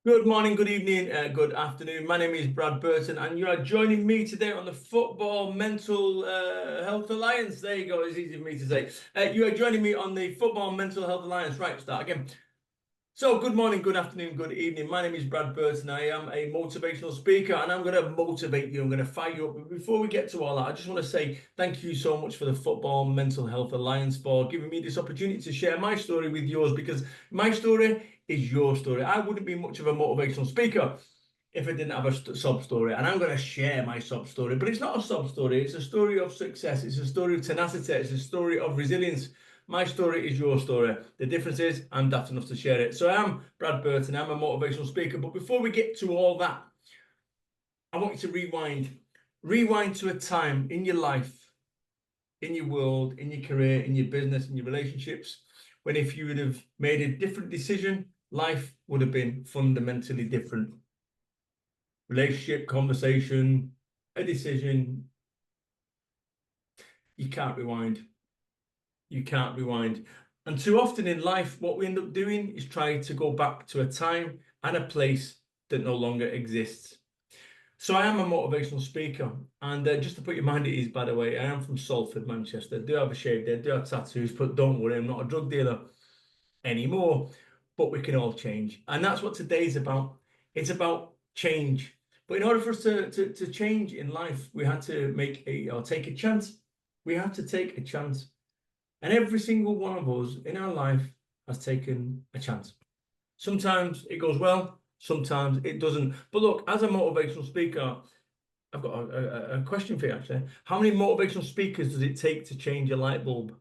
Good morning, good evening, good afternoon. My name is Brad Burton, and you are joining me today on the Football Mental Health Alliance. There you go, it's easy for me to say. You are joining me on the Football Mental Health Alliance. Right, start again. So, good morning, good afternoon, good evening. My name is Brad Burton. I am a motivational speaker, and I'm going to motivate you. I'm going to fire you up. But before we get to all that, I just want to say thank you so much for the Football Mental Health Alliance for giving me this opportunity to share my story with yours, because my story is your story. I wouldn't be much of a motivational speaker if I didn't have a sob story, and I'm going to share my sob story. But it's not a sob story, it's a story of success, it's a story of tenacity, it's a story of resilience. My story is your story. The difference is I'm daft enough to share it. So I am Brad Burton, I'm a motivational speaker. But before we get to all that, I want you to rewind to a time in your life, in your world, in your career, in your business, in your relationships, when if you would have made a different decision, life would have been fundamentally different. Relationship, conversation, a decision. You can't rewind. You can't rewind. And too often in life, what we end up doing is trying to go back to a time and a place that no longer exists. So I am a motivational speaker. And just to put your mind at ease, by the way, I am from Salford, Manchester. Do have a shaved head, do have tattoos, but don't worry, I'm not a drug dealer anymore. But we can all change. And that's what today's about. It's about change. But in order for us to change in life, we had to take a chance. We have to take a chance. And every single one of us in our life has taken a chance. Sometimes it goes well, sometimes it doesn't. But look, as a motivational speaker, I've got a question for you actually. How many motivational speakers does it take to change a light bulb?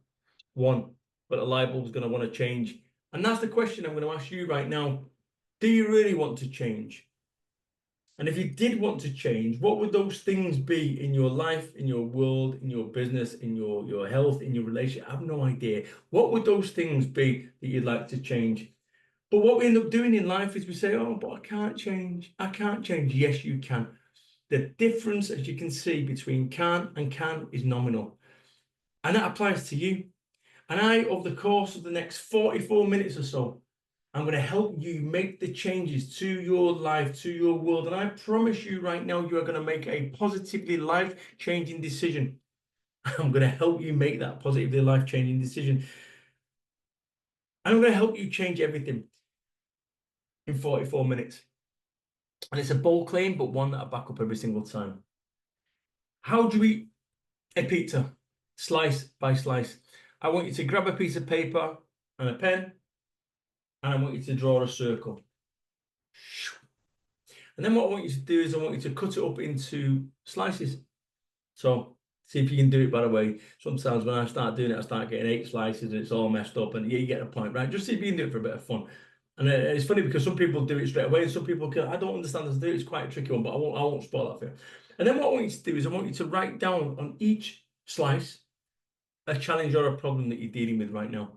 One, but a light bulb is going to want to change. And that's the question I'm going to ask you right now. Do you really want to change? And if you did want to change, what would those things be in your life, in your world, in your business, in your health, in your relationship? I have no idea. What would those things be that you'd like to change? But what we end up doing in life is we say, oh, but I can't change. I can't change. Yes, you can. The difference, as you can see, between can and can is nominal. And that applies to you. And over the course of the next 44 minutes or so, I'm going to help you make the changes to your life, to your world. And I promise you right now, you are going to make a positively life-changing decision. I'm going to help you make that positively life-changing decision. And I'm going to help you change everything in 44 minutes. And it's a bold claim, but one that I back up every single time. How do we eat a pizza? Slice by slice. I want you to grab a piece of paper and a pen, and I want you to draw a circle. And then what I want you to do is I want you to cut it up into slices. So see if you can do it, by the way. Sometimes when I start doing it, I start getting 8 slices and it's all messed up. And yeah, you get the point, right? Just see if you can do it for a bit of fun. And it's funny because some people do it straight away and some people can. I don't understand this. It's quite a tricky one, but I won't spoil that for you. And then what I want you to do is I want you to write down on each slice a challenge or a problem that you're dealing with right now.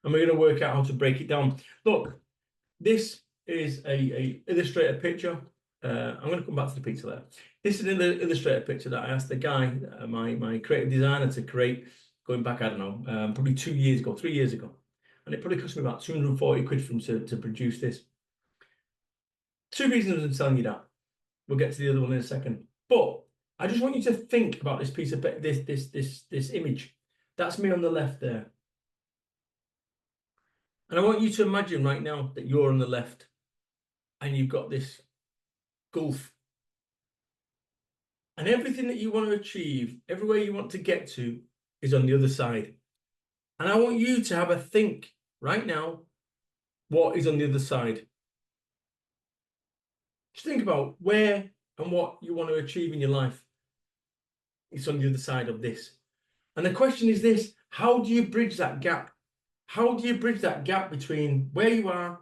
And we're going to work out how to break it down. Look, this is a illustrated picture. I'm going to come back to the picture there. This is an illustrated picture that I asked the guy, my creative designer, to create going back, I don't know, probably 2 years ago, 3 years ago. And it probably cost me about 240 quid for him to produce this. 2 reasons I'm telling you that. We'll get to the other one in a second. But I just want you to think about this piece of this image. That's me on the left there. And I want you to imagine right now that you're on the left and you've got this gulf. And everything that you want to achieve, everywhere you want to get to, is on the other side. And I want you to have a think right now, what is on the other side? Just think about where and what you want to achieve in your life. It's on the other side of this. And the question is this: how do you bridge that gap? How do you bridge that gap between where you are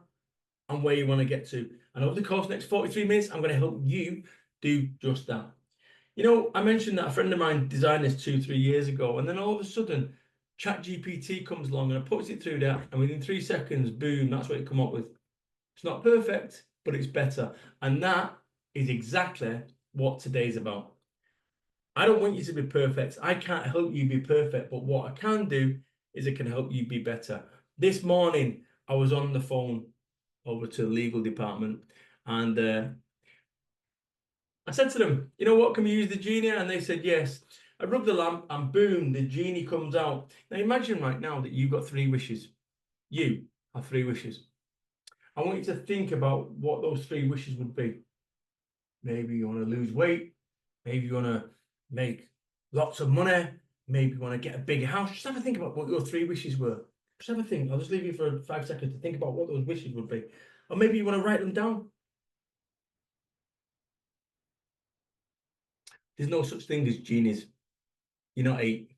and where you want to get to? And over the course of the next 43 minutes, I'm going to help you do just that. You know, I mentioned that a friend of mine designed this 2-3 years ago, and then all of a sudden, ChatGPT comes along and puts it through that, and within 3 seconds, boom, that's what it come up with. It's not perfect, but it's better. And that is exactly what today's about. I don't want you to be perfect. I can't help you be perfect, but what I can do is I can help you be better. This morning, I was on the phone over to the legal department, and I said to them, you know what, can we use the genie? And they said yes. I rubbed the lamp and boom, the genie comes out. Now imagine right now that you've got 3 wishes. You have 3 wishes. I want you to think about what those 3 wishes would be. Maybe you want to lose weight. Maybe you want to make lots of money. Maybe you want to get a bigger house. Just have a think about what your 3 wishes were. Just have a think. I'll just leave you for 5 seconds to think about what those wishes would be. Or maybe you want to write them down. There's no such thing as genies. You're not 8.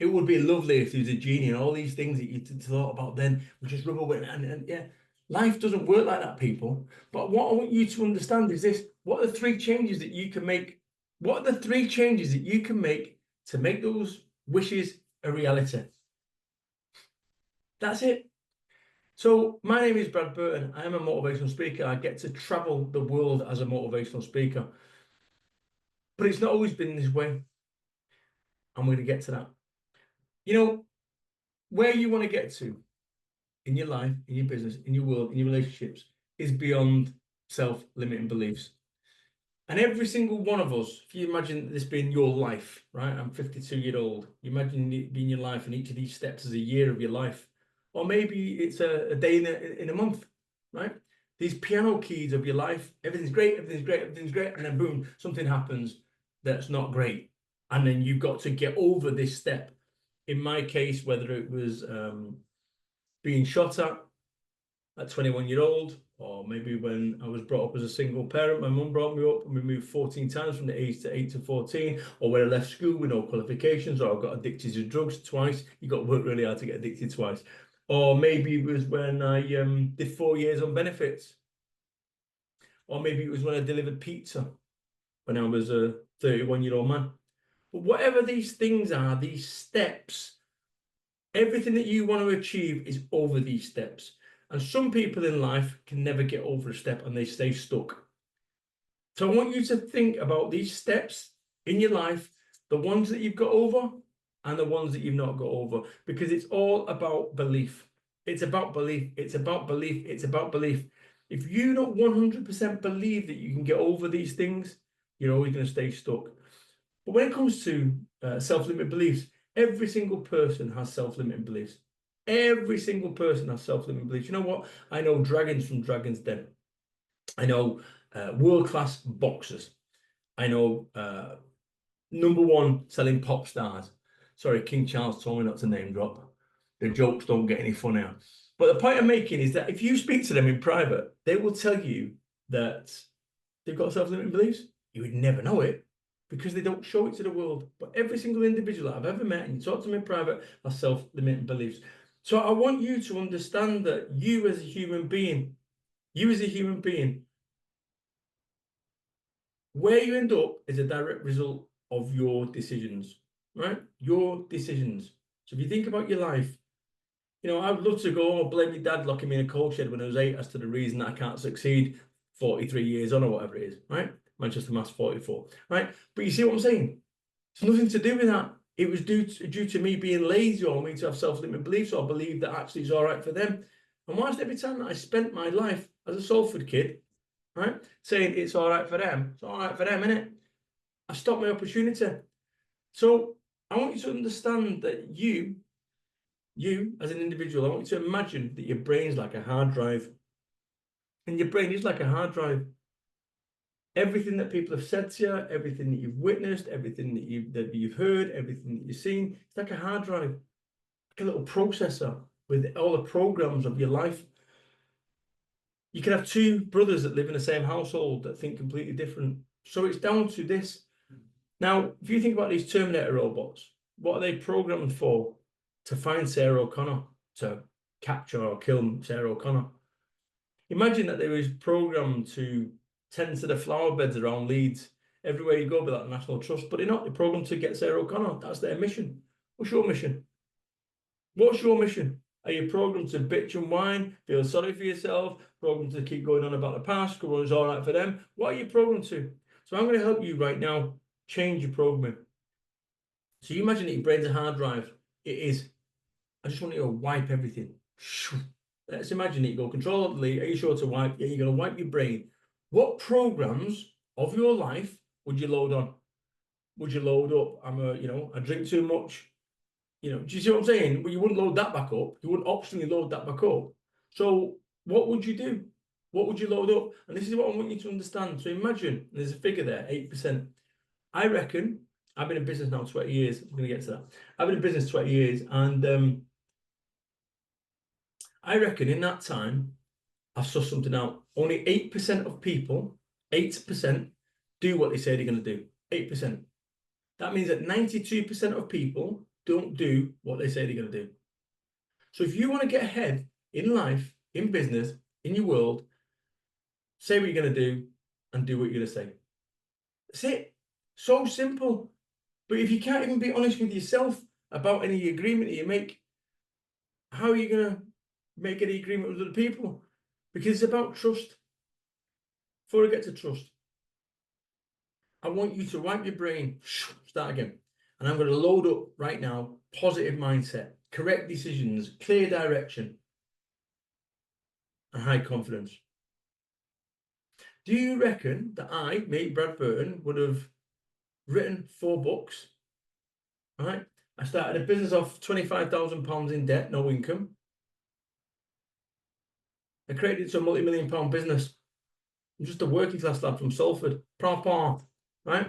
It would be lovely if there was a genie and all these things that you thought about then would just rub away. And yeah, life doesn't work like that, people. But what I want you to understand is this. What are the 3 changes that you can make? What are the 3 changes that you can make to make those wishes a reality? That's it. So my name is Brad Burton. I am a motivational speaker. I get to travel the world as a motivational speaker. But it's not always been this way. I'm going to get to that. You know, where you want to get to in your life, in your business, in your world, in your relationships is beyond self-limiting beliefs. And every single one of us, if you imagine this being your life, right? I'm 52-year-old. You imagine it being your life, and each of these steps is a year of your life. Or maybe it's a day in a month, right? These piano keys of your life, everything's great, everything's great, everything's great. And then boom, something happens that's not great. And then you've got to get over this step. In my case, whether it was being shot at 21-year-old, or maybe when I was brought up as a single parent, my mum brought me up and we moved 14 times from the age to 8 to 14, or when I left school with no qualifications, or I got addicted to drugs twice. You got to work really hard to get addicted twice. Or maybe it was when I did 4 years on benefits. Or maybe it was when I delivered pizza when I was a 31-year-old man. But whatever these things are, these steps, everything that you want to achieve is over these steps. And some people in life can never get over a step and they stay stuck. So I want you to think about these steps in your life, the ones that you've got over and the ones that you've not got over, because it's all about belief. It's about belief. It's about belief. It's about belief. If you don't 100% believe that you can get over these things, you're always going to stay stuck. But when it comes to self-limiting beliefs, every single person has self-limiting beliefs. Every single person has self-limiting beliefs. You know what? I know dragons from Dragon's Den. I know world-class boxers. I know #1 selling pop stars. Sorry, King Charles told me not to name drop. The jokes don't get any funnier. But the point I'm making is that if you speak to them in private, they will tell you that they've got self-limiting beliefs. You would never know it because they don't show it to the world. But every single individual that I've ever met, and you talk to them in private, has self-limiting beliefs. So I want you to understand that you as a human being, where you end up is a direct result of your decisions, right? Your decisions. So if you think about your life, you know, I would love to go, blame your dad locking me in a coal shed when I was 8 as to the reason that I can't succeed 43 years on or whatever it is, right? Manchester Maths 44, right? But you see what I'm saying? It's nothing to do with that. It was due to me being lazy or me to have self-limiting beliefs or believe that actually it's all right for them. And whilst every time that I spent my life as a Salford kid, right, saying it's all right for them, it's all right for them, innit? I stopped my opportunity. So I want you to understand that you as an individual, I want you to imagine that your brain's like a hard drive. And your brain is like a hard drive. Everything that people have said to you, everything that you've witnessed, everything that you've heard, everything that you've seen, it's like a hard drive, like a little processor with all the programs of your life. You can have 2 brothers that live in the same household that think completely different. So it's down to this. Now, if you think about these Terminator robots, what are they programmed for? To find Sarah O'Connor, to capture or kill Sarah O'Connor. Imagine that they was programmed to tend to the flower beds around Leeds. Everywhere you go with that National Trust, but they're not. They're programmed to get Sarah O'Connor. That's their mission. What's your mission? What's your mission? Are you programmed to bitch and whine, feel sorry for yourself, programmed to keep going on about the past, because it's all right for them? What are you programmed to? So I'm going to help you right now change your programming. So you imagine that your brain's a hard drive. It is. I just want you to wipe everything. let's imagine it, you go control alt delete, are you sure to wipe? Yeah, you're going to wipe your brain. What programs of your life would you load on? Would you load up, I drink too much? Do you see what I'm saying? Well, you wouldn't load that back up. You wouldn't optionally load that back up. So what would you do? What would you load up? And this is what I want you to understand. So imagine there's a figure there, 8%. I reckon, I've been in business now 20 years. I'm going to get to that. I've been in business 20 years. And I reckon in that time, I've sussed something out. Only 8% of people, 8%, do what they say they're going to do. 8%. That means that 92% of people don't do what they say they're going to do. So if you want to get ahead in life, in business, in your world, say what you're going to do and do what you're going to say. That's it. So simple. But if you can't even be honest with yourself about any agreement that you make, how are you going to make any agreement with other people? Because it's about trust. Before I get to trust, I want you to wipe your brain, start again. And I'm going to load up right now, positive mindset, correct decisions, clear direction, and high confidence. Do you reckon that I, mate, Brad Burton, would have written 4 books? All right. I started a business off £25,000 in debt, no income. I created some multi-million-pound business. I'm just a working class lad from Salford. Proper, right?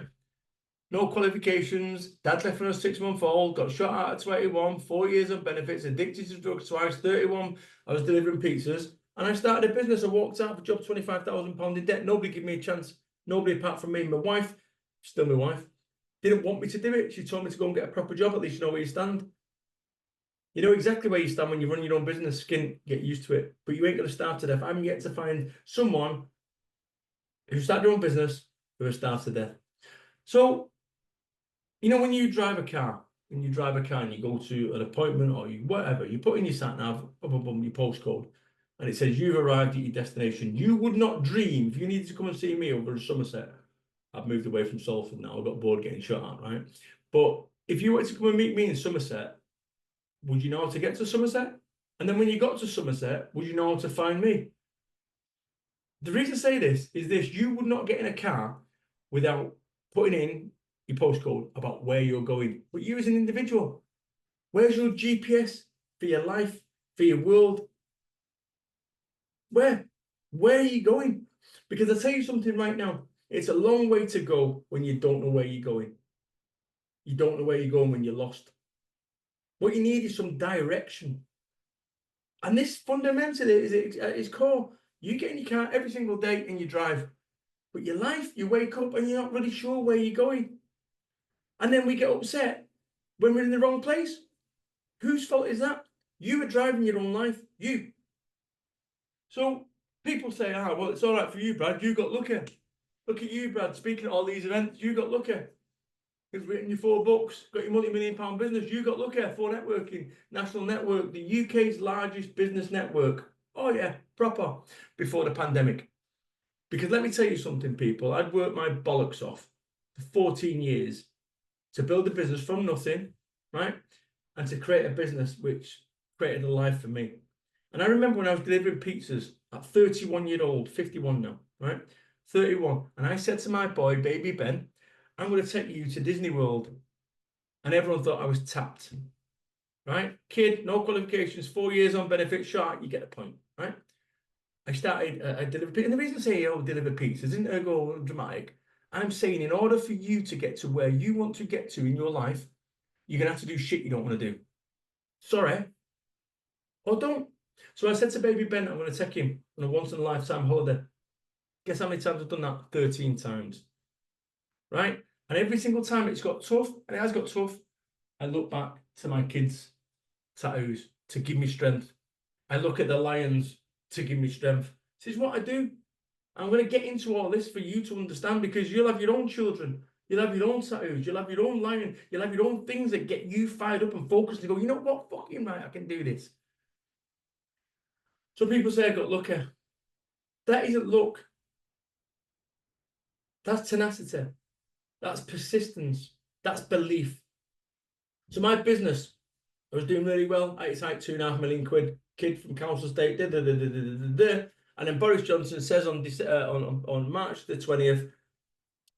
No qualifications. Dad left when I was 6-month-old. Got shot out at 21. 4 years on benefits. Addicted to drugs twice. 31. I was delivering pizzas. And I started a business. I walked out of a job, £25,000 in debt. Nobody gave me a chance. Nobody apart from me. My wife, still my wife, didn't want me to do it. She told me to go and get a proper job. At least you know where you stand. You know exactly where you stand when you run your own business. Skin, get used to it. But you ain't going to starve to death. I'm yet to find someone who started their own business who has starved to death. So, when you drive a car, and you go to an appointment or whatever, you put in your sat nav, your postcode, and it says you've arrived at your destination. You would not dream, if you needed to come and see me over in Somerset, I've moved away from Salford now, I got bored getting shot at, right? But if you wanted to come and meet me in Somerset, would you know how to get to Somerset? And then when you got to Somerset, would you know how to find me? The reason I say this is this: you would not get in a car without putting in your postcode about where you're going. But you as an individual, where's your GPS for your life, for your world? Where are you going? Because I'll tell you something right now, it's a long way to go when you don't know where you're going. You don't know where you're going when you're lost. What you need is some direction. And this fundamentally is at its core. You get in your car every single day and you drive. But your life, you wake up and you're not really sure where you're going. And then we get upset when we're in the wrong place. Whose fault is that? You were driving your own life. You. So people say, well, it's all right for you, Brad. You got lucky. Look at you, Brad, speaking at all these events. You got lucky. You've written your 4 books, got your multi-million-pound business. You got lucky. 4 Networking, national network, the UK's largest business network. Oh, yeah, proper, before the pandemic. Because let me tell you something, people. I'd worked my bollocks off for 14 years to build a business from nothing, right? And to create a business which created a life for me. And I remember when I was delivering pizzas at 31 years old, 51 now, right? 31. And I said to my boy, baby Ben, I'm going to take you to Disney World. And everyone thought I was tapped, right? Kid, no qualifications, 4 years on benefit, shot, you get the point, right? I started, I delivered pizza. And the reason I say, deliver pizzas isn't to go dramatic. I'm saying in order for you to get to where you want to get to in your life, you're going to have to do shit you don't want to do. Sorry. Or don't. So I said to baby Ben, I'm going to take him on a once-in-a-lifetime holiday. Guess how many times I've done that? 13 times. Right? And every single time it's got tough, and it has got tough, I look back to my kids' tattoos to give me strength. I look at the lions to give me strength. This is what I do. I'm going to get into all this for you to understand, because you'll have your own children. You'll have your own tattoos. You'll have your own lion. You'll have your own things that get you fired up and focused to go, you know what? Fucking right, I can do this. So people say I got lucky. That isn't luck. That's tenacity. That's persistence. That's belief. So my business I was doing really well. It's like £2.5 million kid from council estate. Da, da, da, da, da, da, da. And then Boris Johnson says on March the 20th,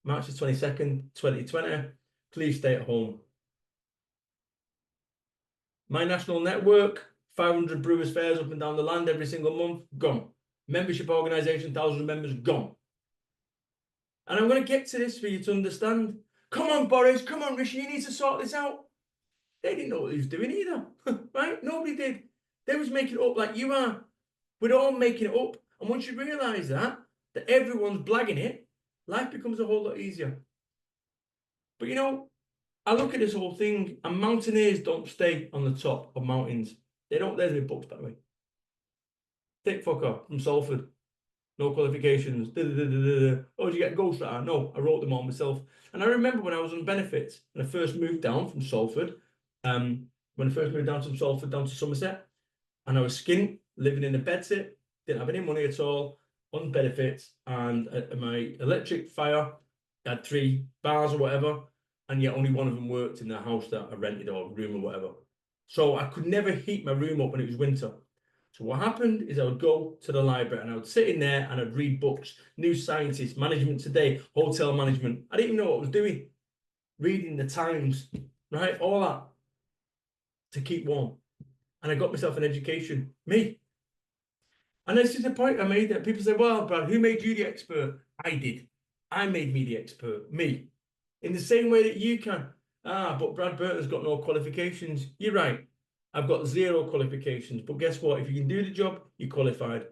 March the 22nd, 2020, please stay at home. My national network, 500 brewers fairs up and down the land every single month, gone. Membership organisation, thousands of members, gone. And I'm going to get to this for you to understand. Come on, Boris, come on, Rishi, you need to sort this out. They didn't know what he was doing either, right? Nobody did. They was making it up like you are. We're all making it up. And once you realise that everyone's blagging it, life becomes a whole lot easier. But you know, I look at this whole thing, and mountaineers don't stay on the top of mountains. They don't. There's my books, by the way. Thick fucker from Salford. No qualifications. Oh, did you get a ghostwriter? No, I wrote them all myself. And I remember when I was on benefits, and I first moved down from Salford, when I first moved down from Salford down to Somerset, and I was skint, living in a bedsit, didn't have any money at all, on benefits, and my electric fire had 3 bars or whatever, and yet only one of them worked in the house that I rented or room or whatever. So I could never heat my room up when it was winter. So what happened is I would go to the library and I would sit in there and I'd read books, New Scientist, Management Today, Hotel Management. I didn't even know what I was doing. Reading the Times, right? All that to keep warm. And I got myself an education. Me. And this is the point I made that people say, well, Brad, who made you the expert? I did. I made me the expert. Me. In the same way that you can. But Brad Burton's got no qualifications. You're right. I've got 0 qualifications. But guess what? If you can do the job, you're qualified.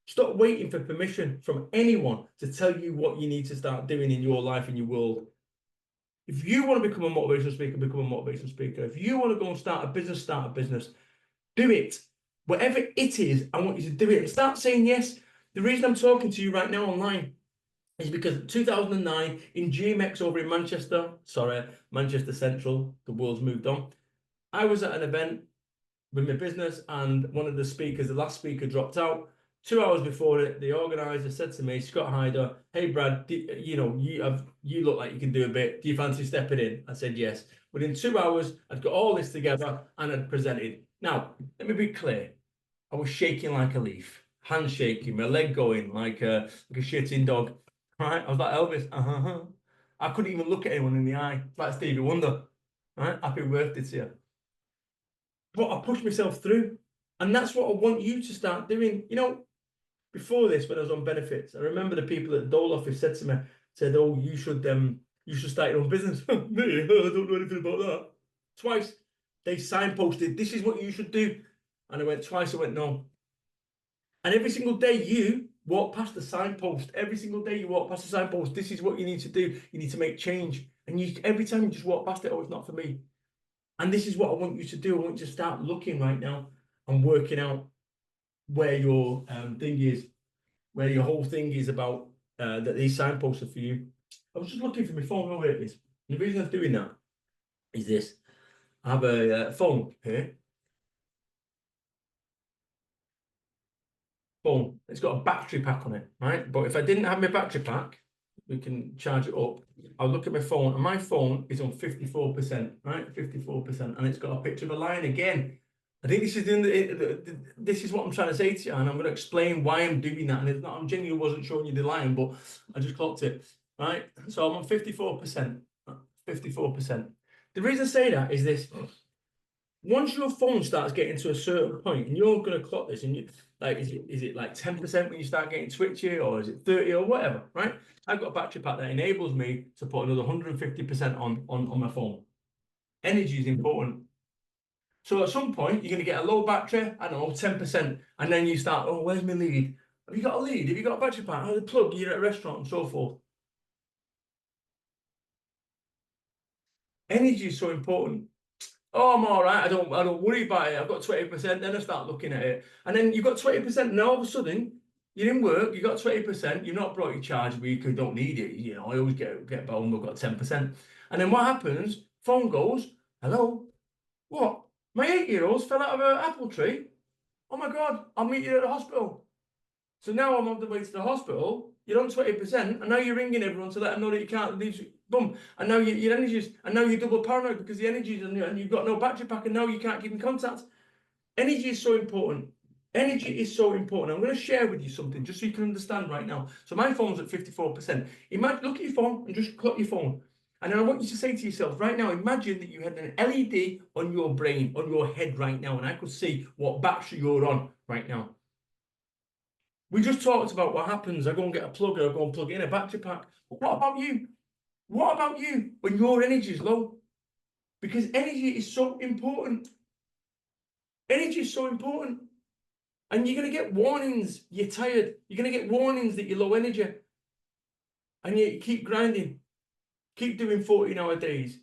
Stop waiting for permission from anyone to tell you what you need to start doing in your life and your world. If you want to become a motivational speaker, become a motivational speaker. If you want to go and start a business, start a business. Do it. Whatever it is, I want you to do it and start saying yes. The reason I'm talking to you right now online is because 2009 in GMX over in Manchester, Manchester Central, the world's moved on. I was at an event with my business and one of the speakers, the last speaker, dropped out. 2 hours before it, the organizer said to me, Scott Hyder, hey Brad, you look like you can do a bit. Do you fancy stepping in? I said yes. Within 2 hours, I'd got all this together and I'd presented. Now, let me be clear. I was shaking like a leaf, hands shaking, my leg going like a shitting dog. Right? I was like Elvis. I couldn't even look at anyone in the eye, like Stevie Wonder. Right? Happy birthday to you. But I pushed myself through. And that's what I want you to start doing. You know, before this, when I was on benefits, I remember the people at the Dole office said to me, oh, you should start your own business. Me, I don't know anything about that. Twice they signposted, this is what you should do. And I went twice, I went no. And every single day you walk past the signpost, every single day you walk past the signpost, this is what you need to do. You need to make change. And every time you just walk past it, oh, it's not for me. And this is what I want you to do. I want you to start looking right now and working out where your thing is, where your whole thing is about, that these signposts are for you. I was just looking for my phone, where it is. And the reason I'm doing that is this. I have a phone here. Phone. It's got a battery pack on it, right? But if I didn't have my battery pack, we can charge it up. I'll look at my phone, and my phone is on 54%, right? 54%, and it's got a picture of a lion again. I think this is this is what I'm trying to say to you, and I'm going to explain why I'm doing that. And it's not, I'm genuinely wasn't showing you the lion, but I just clocked it, right? So I'm on 54%. 54%. The reason I say that is this. Once your phone starts getting to a certain point, and you're going to clock this, and you like, is it like 10% when you start getting twitchy, or is it 30 or whatever, right? I've got a battery pack that enables me to put another 150% on my phone. Energy is important. So at some point, you're going to get a low battery, I don't know, 10%, and then you start, oh, where's my lead? Have you got a lead? Have you got a battery pack? Oh, the plug, you're at a restaurant, and so forth. Energy is so important. Oh, I'm all right. I don't worry about it. I've got 20%. Then I start looking at it, and then you've got 20%. Now all of a sudden you're in work. You got 20%. You've not brought your charge because you don't need it. You know, I always get home. I've got 10%, and then what happens? Phone goes. Hello. What? My 8-year-old fell out of an apple tree. Oh my God! I'll meet you at the hospital. So now I'm on the way to the hospital. You're on 20%, and now you're ringing everyone to let them know that you can't leave. Boom. And now your energy's, and now you're double paranoid because the energy's, and you've got no battery pack, and now you can't keep in contact. Energy is so important. Energy is so important. I'm going to share with you something just so you can understand right now. So my phone's at 54%. Imagine, look at your phone and just clock your phone. And then I want you to say to yourself right now, imagine that you had an LED on your brain, on your head right now, and I could see what battery you're on right now. We just talked about what happens. I go and get a plug, or I go and plug in a battery pack. But what about you? What about you when your energy is low? Because energy is so important. Energy is so important. And you're going to get warnings you're tired. You're going to get warnings that you're low energy. And you keep grinding. Keep doing 14-hour days.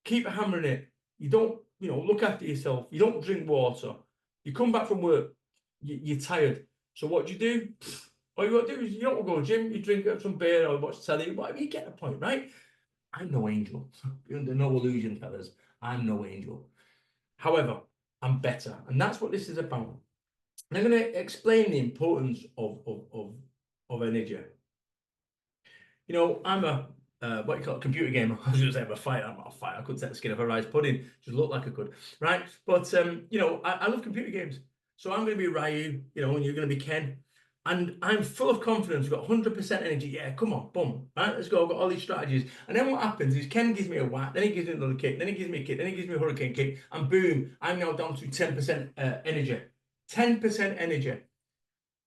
Keep hammering it. You don't, look after yourself. You don't drink water. You come back from work. You're tired. So what do you do? All you got to do is you don't go to the gym. You drink some beer or watch telly. Whatever. You get the point, right? I'm no angel. You're under no illusion, fellas. I'm no angel. However, I'm better. And that's what this is about. And I'm going to explain the importance of energy. I'm a what you call a computer gamer. I was going to say I'm a fighter. I'm not a fighter. I couldn't take the skin off a rice pudding. Just looked like I could, right? But I love computer games. So I'm going to be Ryu, and you're going to be Ken. And I'm full of confidence. I've got 100% energy. Yeah, come on, boom. Right, let's go. I've got all these strategies. And then what happens is Ken gives me a whack, then he gives me another kick, then he gives me a kick, then he gives me a hurricane kick, and boom, I'm now down to 10% energy. 10% energy.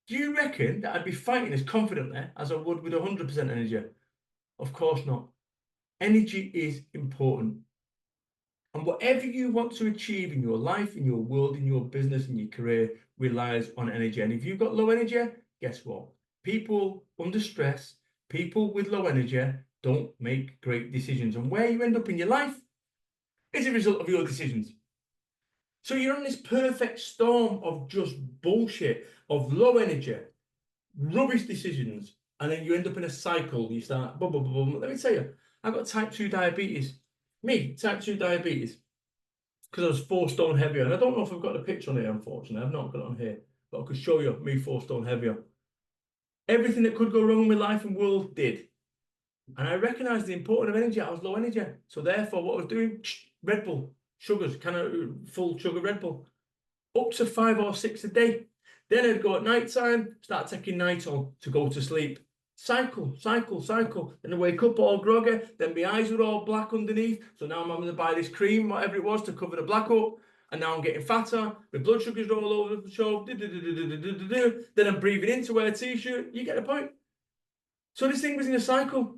Do you reckon that I'd be fighting as confidently as I would with 100% energy? Of course not. Energy is important. And whatever you want to achieve in your life, in your world, in your business, in your career, relies on energy. And if you've got low energy, guess what? People under stress, people with low energy don't make great decisions. And where you end up in your life is a result of your decisions. So you're on this perfect storm of just bullshit, of low energy, rubbish decisions, and then you end up in a cycle. You start, boom, boom, boom, boom. Let me tell you, I got type 2 diabetes. Me, type 2 diabetes, because I was 4 stone heavier. And I don't know if I've got a picture on here, unfortunately. I've not got it on here, but I could show you me 4 stone heavier. Everything that could go wrong in my life and world did. And I recognised the importance of energy. I was low energy. So therefore, what I was doing, Red Bull, sugars, kind of full sugar Red Bull, up to 5 or 6 a day. Then I'd go at night time, start taking Nighton to go to sleep. Cycle. Then I wake up all groggy. Then my eyes were all black underneath. So now I'm having to buy this cream, whatever it was, to cover the black up. And now I'm getting fatter. My blood sugar's all over the show. Then I'm breathing in to wear a t-shirt. You get the point. So this thing was in a cycle.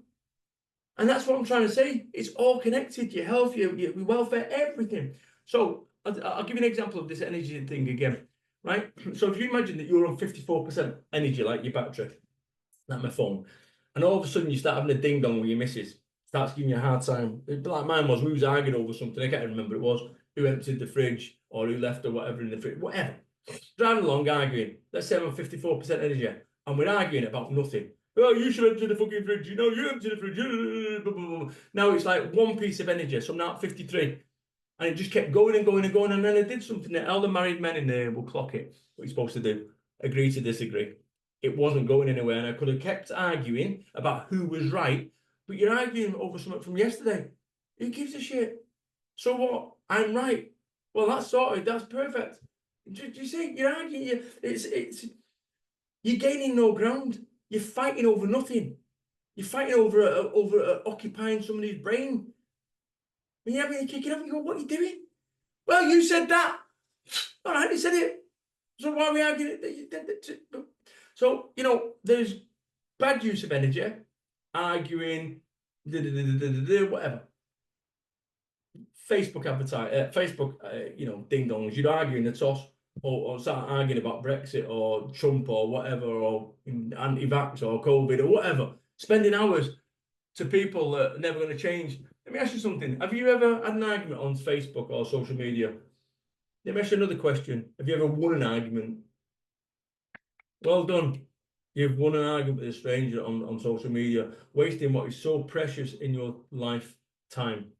And that's what I'm trying to say. It's all connected. Your health, your welfare, everything. So I'll give you an example of this energy thing again, right? So if you imagine that you're on 54% energy, like your battery, like my phone, and all of a sudden you start having a ding dong with your missus, starts giving you a hard time. Like mine was, we was arguing over something. I can't remember it was who emptied the fridge or who left or whatever in the fridge, whatever. Driving along, arguing. Let's say I'm on 54% energy, and we're arguing about nothing. Oh, you should empty the fucking fridge. You empty the fridge. Now it's like one piece of energy. So I'm now at 53. And it just kept going and going and going. And then I did something that all the married men in there will clock it. What you're supposed to do. Agree to disagree. It wasn't going anywhere. And I could have kept arguing about who was right. But you're arguing over something from yesterday. Who gives a shit? So what? I'm right. Well, that's sorted. That's perfect. Do you see? You're arguing. You're gaining no ground. You're fighting over nothing. You're fighting over occupying somebody's brain. When you're having a kick it up, you go, what are you doing? Well, you said that. All right, you said it. So why are we arguing? So, there's bad use of energy, arguing, whatever. Facebook ding dongs. You'd argue in the toss, or start arguing about Brexit or Trump or whatever, or anti-vax or COVID or whatever. Spending hours to people that are never going to change. Let me ask you something. Have you ever had an argument on Facebook or social media? Let me ask you another question. Have you ever won an argument? Well done. You've won an argument with a stranger on social media, wasting what is so precious in your lifetime.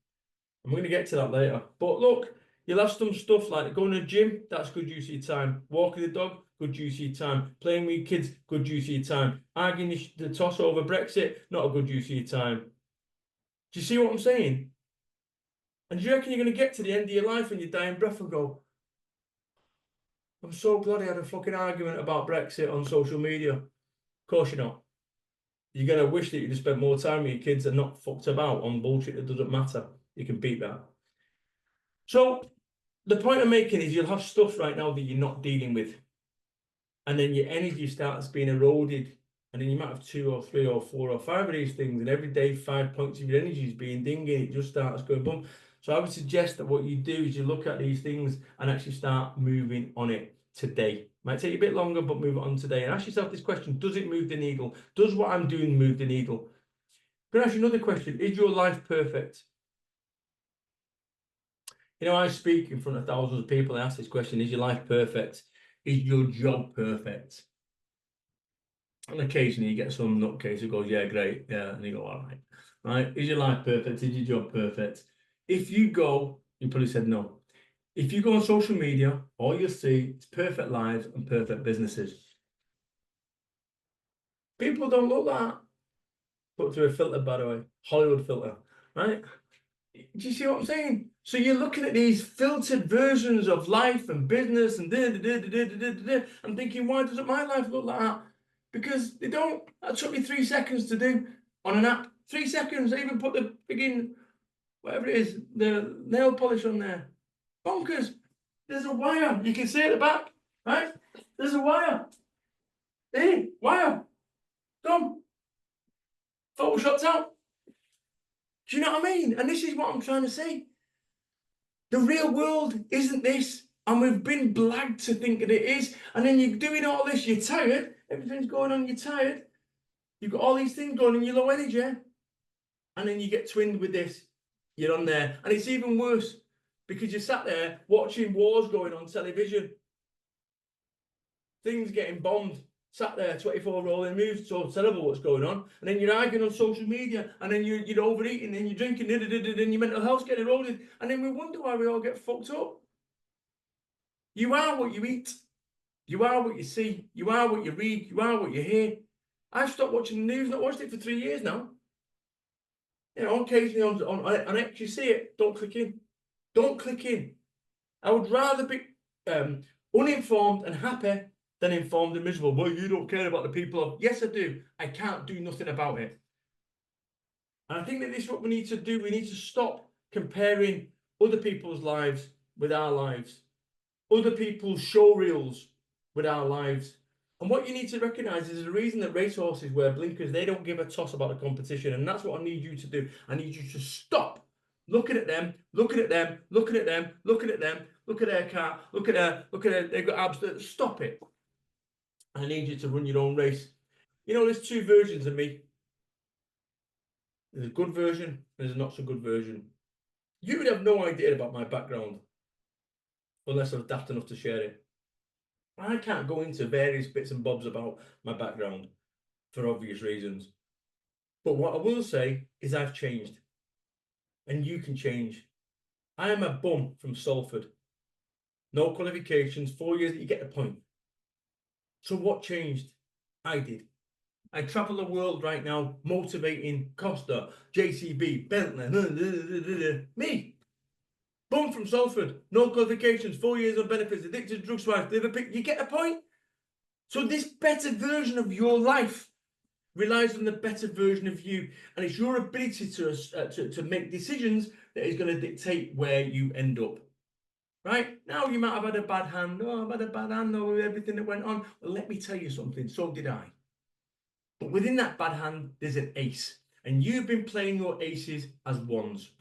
I'm going to get to that later. But look, You'll have some stuff like going to the gym, that's good use of your time. Walking the dog, good use of your time. Playing with your kids, good use of your time. Arguing the toss over Brexit, not a good use of your time. Do you see what I'm saying? And do you reckon you're going to get to the end of your life and your dying breath and go, I'm so glad I had a fucking argument about Brexit on social media? Of course you're not. You're going to wish that you'd have spent more time with your kids and not fucked about on bullshit that doesn't matter. You can beat that. So the point I'm making is you'll have stuff right now that you're not dealing with. And then your energy starts being eroded. And then you might have 2 or 3 or 4 or 5 of these things. And every day, 5 points of your energy is being dinged. It just starts going boom. So I would suggest that what you do is you look at these things and actually start moving on it today. Might take you a bit longer, but move it on today. And ask yourself this question: does it move the needle? Does what I'm doing move the needle? I'm going to ask you another question: is your life perfect? You know, I speak in front of thousands of people. I ask this question: is your life perfect? Is your job perfect? And occasionally you get some nutcase who goes, yeah, great, yeah, and you go, all right. Right? Is your life perfect? Is your job perfect? If you go, you probably said no. If you go on social media, all you'll see is perfect lives and perfect businesses. People don't look like that. Put through a filter, by the way, Hollywood filter, right? Do you see what I'm saying? So you're looking at these filtered versions of life and business and I'm thinking, why doesn't my life look like that? Because they don't. That took me 3 seconds to do on an app. 3 seconds. I even put the begin, whatever it is, the nail polish on there. Bonkers. There's a wire. You can see at the back, right? There's a wire. Hey, wire. Done. Photoshopped out. Do you know what I mean? And this is what I'm trying to say. The real world isn't this. And we've been blagged to think that it is. And then you're doing all this, you're tired. Everything's going on, you're tired. You've got all these things going and you're low energy. And then you get twinned with this. You're on there. And it's even worse because you sat there watching wars going on television. Things getting bombed. Sat there, 24 rolling moves, so terrible what's going on. And then you're arguing on social media, and then you're overeating, and you're drinking, and your mental health's getting eroded. And then we wonder why we all get fucked up. You are what you eat. You are what you see. You are what you read. You are what you hear. I've stopped watching the news, not watched it for 3 years now. You know, occasionally on X, you see it, don't click in. Don't click in. I would rather be uninformed and happy than informed and miserable. Well, you don't care about the people. Yes, I do. I can't do nothing about it. And I think that this is what we need to do. We need to stop comparing other people's lives with our lives, other people's show reels with our lives. And what you need to recognize is the reason that racehorses wear blinkers, they don't give a toss about the competition. And that's what I need you to do. I need you to stop looking at them, looking at them, looking at them, looking at them, look at their car, look at their, they've got abs. Stop it. I need you to run your own race. You know, there's 2 versions of me. There's a good version and there's a not so good version. You would have no idea about my background unless I was daft enough to share it. I can't go into various bits and bobs about my background for obvious reasons. But what I will say is I've changed. And you can change. I am a bum from Salford. No qualifications, 4 years, you get the point. So what changed? I did. I travel the world right now, motivating Costa, JCB, Bentley, me. Bum from Salford, no qualifications, 4 years on benefits, addicted to drugs, wife, liver pick. You get the point? So this better version of your life relies on the better version of you, and it's your ability to make decisions that is going to dictate where you end up. Right? Now you might have had a bad hand. Oh, I've had a bad hand with everything that went on. Well, let me tell you something. So did I. But within that bad hand, there's an ace. And you've been playing your aces as ones.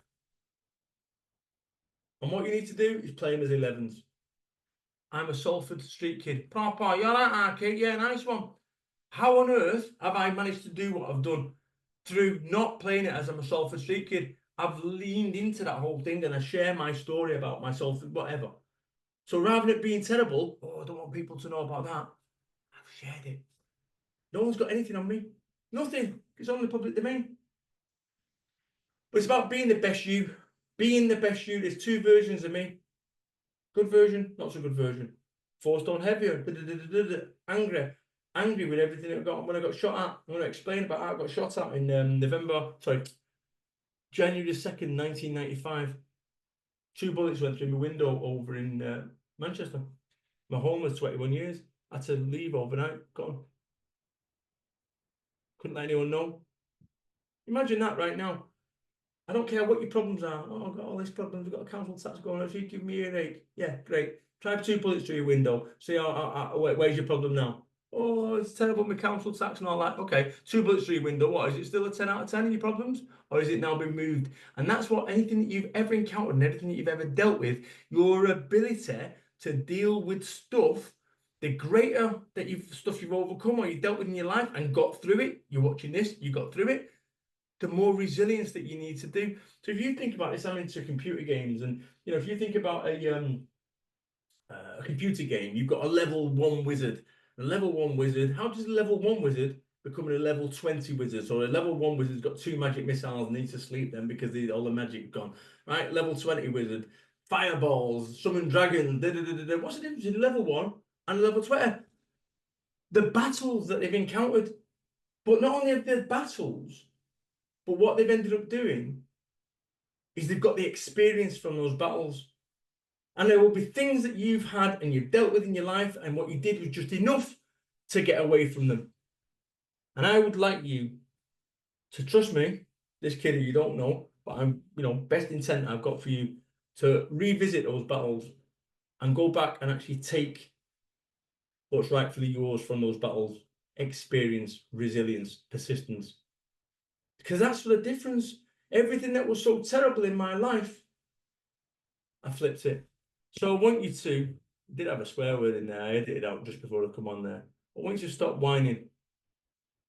And what you need to do is play them as 11s. I'm a Salford street kid. Papa, you're that kid? Yeah, nice one. How on earth have I managed to do what I've done? Through not playing it as I'm a Salford street kid. I've leaned into that whole thing and I share my story about myself, whatever. So rather than it being terrible, oh, I don't want people to know about that, I've shared it. No one's got anything on me. Nothing. It's on the public domain. But it's about being the best you. Being the best you. There's 2 versions of me. Good version, not so good version. 4 stone heavier, angry, angry with everything I got when I got shot at. I'm going to explain about how I got shot at in January 2nd, 1995. 2 bullets went through my window over in Manchester. My home was 21 years. I had to leave overnight. Gone. Couldn't let anyone know. Imagine that right now. I don't care what your problems are. Oh, I've got all these problems. I've got a council tax going on. If you give me an earache, yeah, great. Drive 2 bullets through your window. See, where's your problem now? Oh, it's terrible, my council tax and all that. Okay, 2 bullets through your window. What is it? Still a 10 out of 10 in your problems, or is it now been moved? And that's what anything that you've ever encountered and everything that you've ever dealt with, your ability to deal with stuff. The greater that stuff you've overcome or you dealt with in your life and got through it. You're watching this. You got through it, the more resilience that you need to do. So if you think about this, I'm into computer games, and if you think about a computer game, you've got a level 1 wizard. A level 1 wizard, how does a level 1 wizard become a level 20 wizard? So a level 1 wizard's got 2 magic missiles and needs to sleep then because all the magic gone. Right? Level 20 wizard, fireballs, summon dragons, What's the difference in level 1 and level 20? The battles that they've encountered. But not only have the battles, but what they've ended up doing is they've got the experience from those battles. And there will be things that you've had and you've dealt with in your life, and what you did was just enough to get away from them. And I would like you to trust me, this kid who you don't know, but I'm, best intent I've got for you to revisit those battles and go back and actually take what's rightfully yours from those battles. Experience, resilience, persistence. Because that's the difference. Everything that was so terrible in my life, I flipped it. So I want you to, I did have a swear word in there, I edited it out just before I come on there. I want you to stop whining.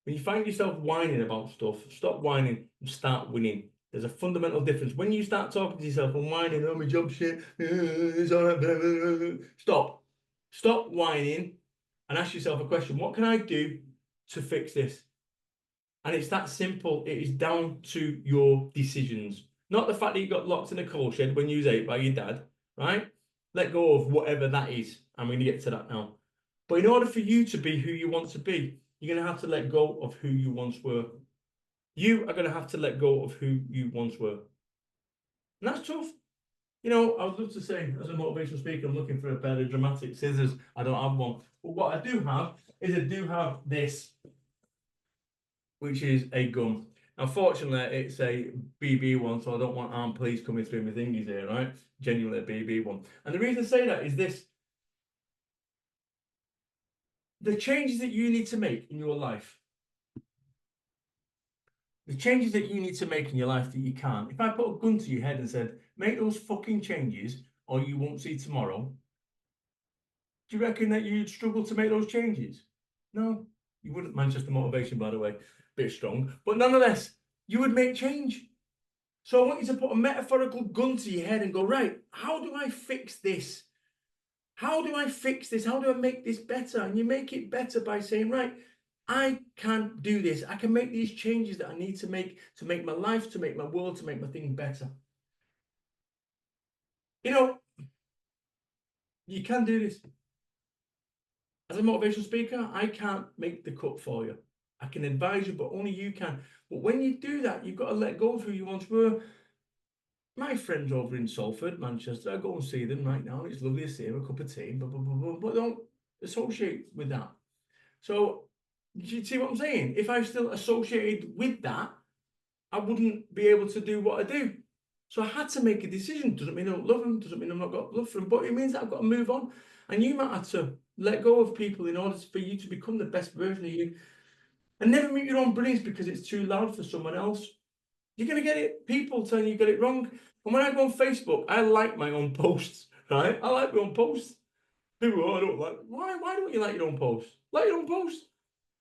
When you find yourself whining about stuff, stop whining and start winning. There's a fundamental difference. When you start talking to yourself and whining, oh, my job shit, it's all right, stop. Stop whining and ask yourself a question. What can I do to fix this? And it's that simple. It is down to your decisions. Not the fact that you got locked in a coal shed when you was 8 by your dad, right? Let go of whatever that is. I'm going to get to that now. But in order for you to be who you want to be, you're going to have to let go of who you once were. You are going to have to let go of who you once were. And that's tough. I would love to say, as a motivational speaker, I'm looking for a pair of dramatic scissors. I don't have one. But what I do have is I do have this, which is a gun. Unfortunately, it's a BB one, so I don't want armed police coming through my thingies here, right? Genuinely a BB one. And the reason I say that is this. The changes that you need to make in your life, the changes that you need to make in your life that you can't. If I put a gun to your head and said, make those fucking changes or you won't see tomorrow, do you reckon that you'd struggle to make those changes? No, you wouldn't. Manchester motivation, by the way, bit strong. But nonetheless, you would make change. So I want you to put a metaphorical gun to your head and go, right, how do I fix this? How do I fix this? How do I make this better? And you make it better by saying, right, I can do this. I can make these changes that I need to make my life, to make my world, to make my thing better. You can do this. As a motivational speaker, I can't make the cut for you. I can advise you, but only you can. But when you do that, you've got to let go of who you once were. My friends over in Salford, Manchester, I go and see them right now. It's lovely to see them, a cup of tea, but don't associate with that. So, do you see what I'm saying? If I still associated with that, I wouldn't be able to do what I do. So I had to make a decision. Doesn't mean I don't love them, doesn't mean I've not got love for them, but it means that I've got to move on. And you might have to let go of people in order for you to become the best version of you. And never meet your own brilliance because it's too loud for someone else. You're going to get it. People telling you got it wrong. And when I go on Facebook, I like my own posts, right? I like my own posts. People, I don't like. Why don't you like your own posts? Like your own posts,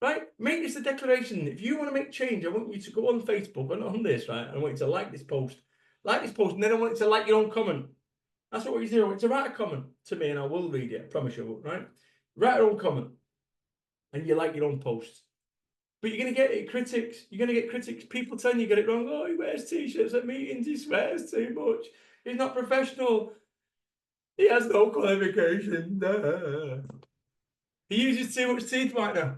right? Make this a declaration. If you want to make change, I want you to go on Facebook and on this, right? I want you to like this post. Like this post, and then I want you to like your own comment. That's what you do. I want you to write a comment to me, and I will read it. I promise you will, right? Write your own comment, and you like your own post. But you're going to get critics. You're going to get critics. People telling you got it wrong. Oh, he wears t-shirts at meetings. He swears too much. He's not professional. He has no qualification. He uses too much teeth whitener.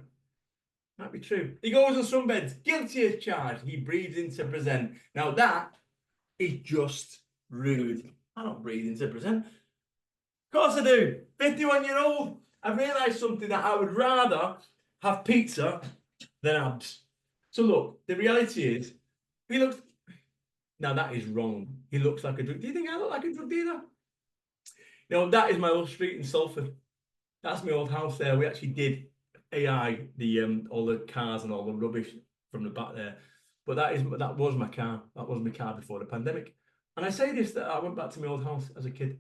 Might be true. He goes on sunbeds. Guilty as charged. He breathes into present. Now that is just rude. I don't breathe into present. Of course I do. 51-year-old. I've realised something, that I would rather have pizza than abs. So look, the reality is, he looks. Now that is wrong. He looks like a drug. Do you think I look like a drug dealer? No, that is my old street in Salford. That's my old house there. We actually did AI the all the cars and all the rubbish from the back there. But that was my car. That was my car before the pandemic. And I say this, that I went back to my old house as a kid.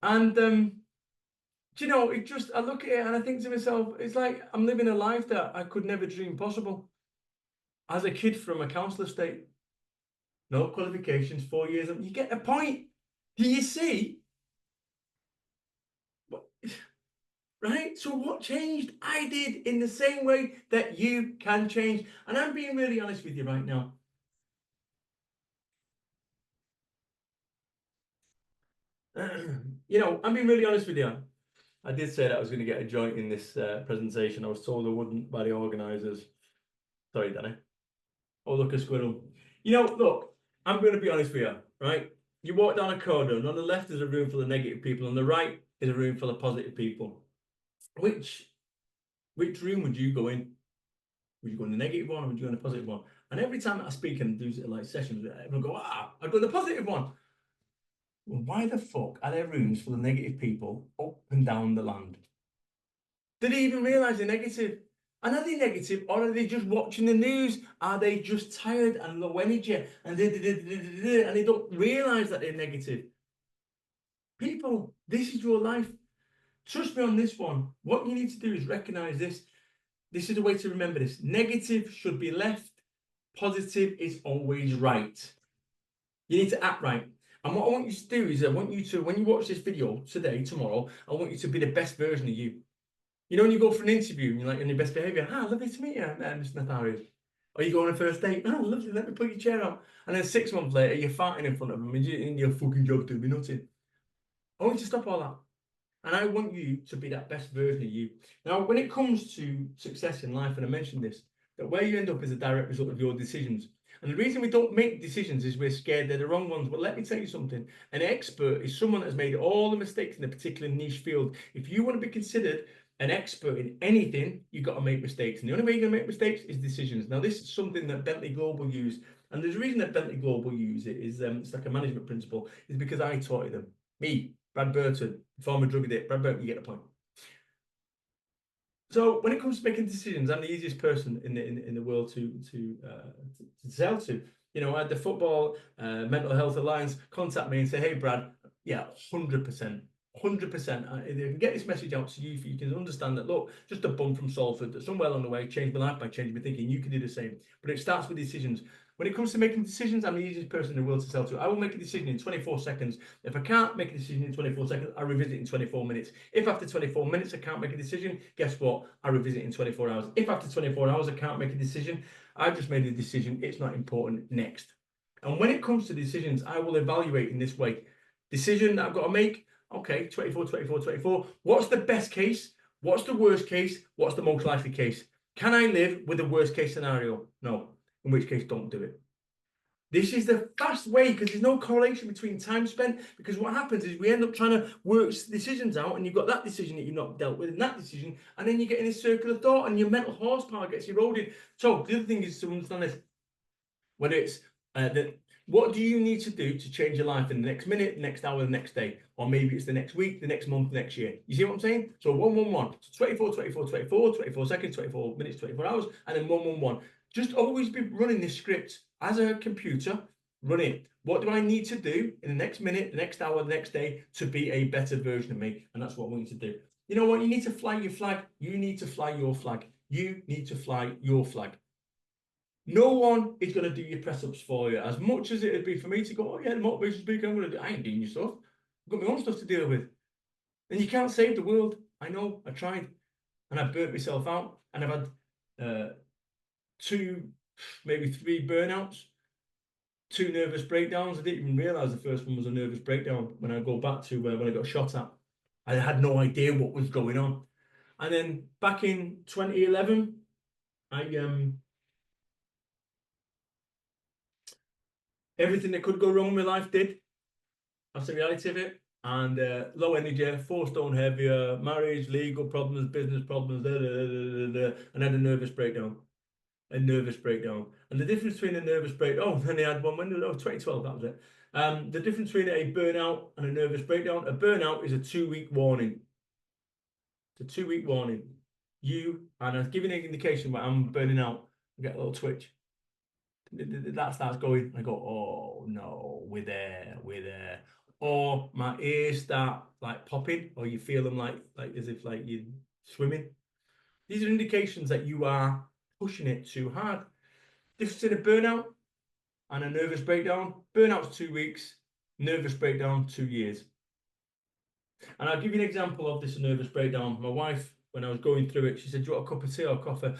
And do you know, it just, I look at it and I think to myself, it's like I'm living a life that I could never dream possible. As a kid from a council estate, no qualifications, 4 years, you get the point. Do you see? Right? So what changed? I did, in the same way that you can change. And I'm being really honest with you right now. You know, I'm being really honest with you. I did say that I was going to get a joint in this presentation. I was told I wouldn't by the organisers. Sorry, Danny. Oh, look, a squirrel. You know, look, I'm going to be honest with you, right? You walk down a corridor, and on the left is a room full of negative people, on the right is a room full of positive people. Which room would you go in? Would you go in the negative one, or would you go in the positive one? And every time I speak and do like sessions, everyone go, I'd go in the positive one. Well, why the fuck are there rooms full of negative people up and down the land? Did they even realise they're negative? And are they negative, or are they just watching the news? Are they just tired and low energy and they don't realise that they're negative? People, this is your life. Trust me on this one. What you need to do is recognise this. This is the way to remember this. Negative should be left. Positive is always right. You need to act right. And what I want you to do is I want you to, when you watch this video today, tomorrow, I want you to be the best version of you. You know, when you go for an interview and you're like in your best behaviour, lovely to meet you, Mr. Natharius. Or you go on a first date, lovely, let me put your chair up. And then 6 months later, you're farting in front of them and your fucking job doing nothing. I want you to stop all that. And I want you to be that best version of you. Now, when it comes to success in life, and I mentioned this, that where you end up is a direct result of your decisions. And the reason we don't make decisions is we're scared they're the wrong ones. But let me tell you something. An expert is someone that has made all the mistakes in a particular niche field. If you want to be considered an expert in anything, you've got to make mistakes. And the only way you're going to make mistakes is decisions. Now, this is something that Bentley Global use. And there's a reason that Bentley Global use it is it's like a management principle, is because I taught it them. Me, Brad Burton, former drug addict. Brad Burton, you get the point. So when it comes to making decisions, I'm the easiest person in the world to sell to. You know, I had the Football Mental Health Alliance contact me and say, "Hey, Brad, yeah, 100%. 100%. If I can get this message out to you, you can understand that, look, just a bum from Salford, that somewhere along the way changed my life by changing my thinking. You can do the same. But it starts with decisions. When it comes to making decisions, I'm the easiest person in the world to sell to. I will make a decision in 24 seconds. If I can't make a decision in 24 seconds, I revisit in 24 minutes. If after 24 minutes I can't make a decision, guess what? I revisit in 24 hours. If after 24 hours I can't make a decision, I've just made a decision. It's not important. Next. And when it comes to decisions, I will evaluate in this way. Decision that I've got to make. Okay, 24, 24, 24. What's the best case? What's the worst case? What's the most likely case? Can I live with the worst case scenario? No. In which case, don't do it. This is the fast way, because there's no correlation between time spent. Because what happens is we end up trying to work decisions out, and you've got that decision that you've not dealt with, and that decision, and then you get in a circle of thought, and your mental horsepower gets eroded. So the other thing is to understand this. Whether it's what do you need to do to change your life in the next minute, the next hour, the next day, or maybe it's the next week, the next month, the next year. You see what I'm saying? So 111, so 24, 24, 24, 24 seconds, 24 minutes, 24 hours, and then 111. Just always be running this script as a computer. Run it. What do I need to do in the next minute, the next hour, the next day to be a better version of me? And that's what I want you to do. You know what? You need to fly your flag. You need to fly your flag. You need to fly your flag. No one is going to do your press ups for you. As much as it would be for me to go, oh yeah, the motivation speaker, I'm going to do. I ain't doing your stuff. I've got my own stuff to deal with. And you can't save the world. I know. I tried, and I burnt myself out, and I've had 2, maybe 3 burnouts. 2 nervous breakdowns. I didn't even realize the first one was a nervous breakdown when I go back to when I got shot at. I had no idea what was going on. And then back in 2011, I everything that could go wrong in my life did. That's the reality of it. And low energy, 4 stone heavier, marriage, legal problems, business problems, and had a nervous breakdown. A nervous breakdown. And the difference between a nervous breakdown, oh, then they had one when, 2012, that was it. The difference between a burnout and a nervous breakdown, a burnout is a 2-week warning. It's a 2-week warning. And I was giving an indication when I'm burning out, I get a little twitch. That starts going. I go, oh no, we're there. Or my ears start like popping, or you feel them like as if like you're swimming. These are indications that you are pushing it too hard. Difference in a burnout and a nervous breakdown. Burnout's 2 weeks, nervous breakdown 2 years. And I'll give you an example of this nervous breakdown. My wife, when I was going through it, she said, "Do you want a cup of tea or coffee?"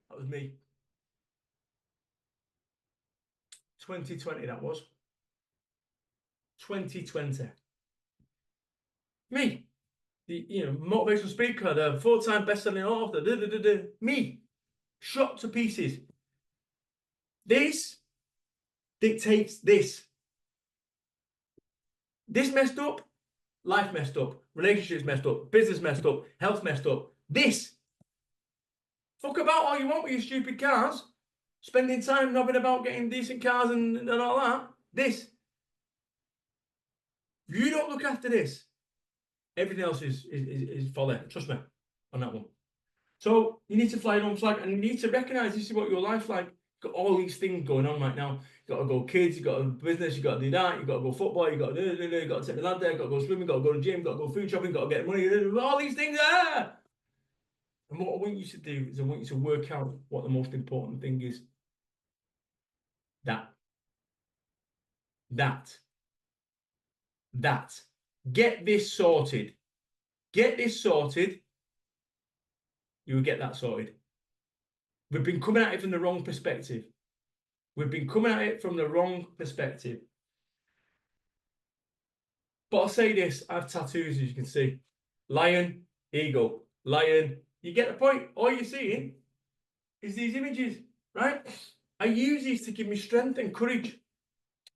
That was me. 2020, that was. 2020. Me. The motivational speaker, the 4-time best-selling author. Me. Shot to pieces. This dictates this. This messed up, life messed up, relationships messed up, business messed up, health messed up. This. Fuck about all you want with your stupid cars. Spending time knobbing about getting decent cars and all that. This. If you don't look after this, everything else is folly. Trust me on that one. So you need to fly your own flag, and you need to recognize this is what your life's like. You've got all these things going on right now. You've got to go kids, you've got a business, you've got to do that, you've got to go football, you've got to you've got to take the lad there, you've got to go swimming, you've got to go to the gym, you've got to go food shopping, you've got to get money, all these things there. And what I want you to do is I want you to work out what the most important thing is. That. Get this sorted. Get this sorted. You will get that sorted. We've been coming at it from the wrong perspective. We've been coming at it from the wrong perspective. But I'll say this, I have tattoos, as you can see. Lion, eagle, lion. You get the point. All you're seeing is these images, right? I use these to give me strength and courage,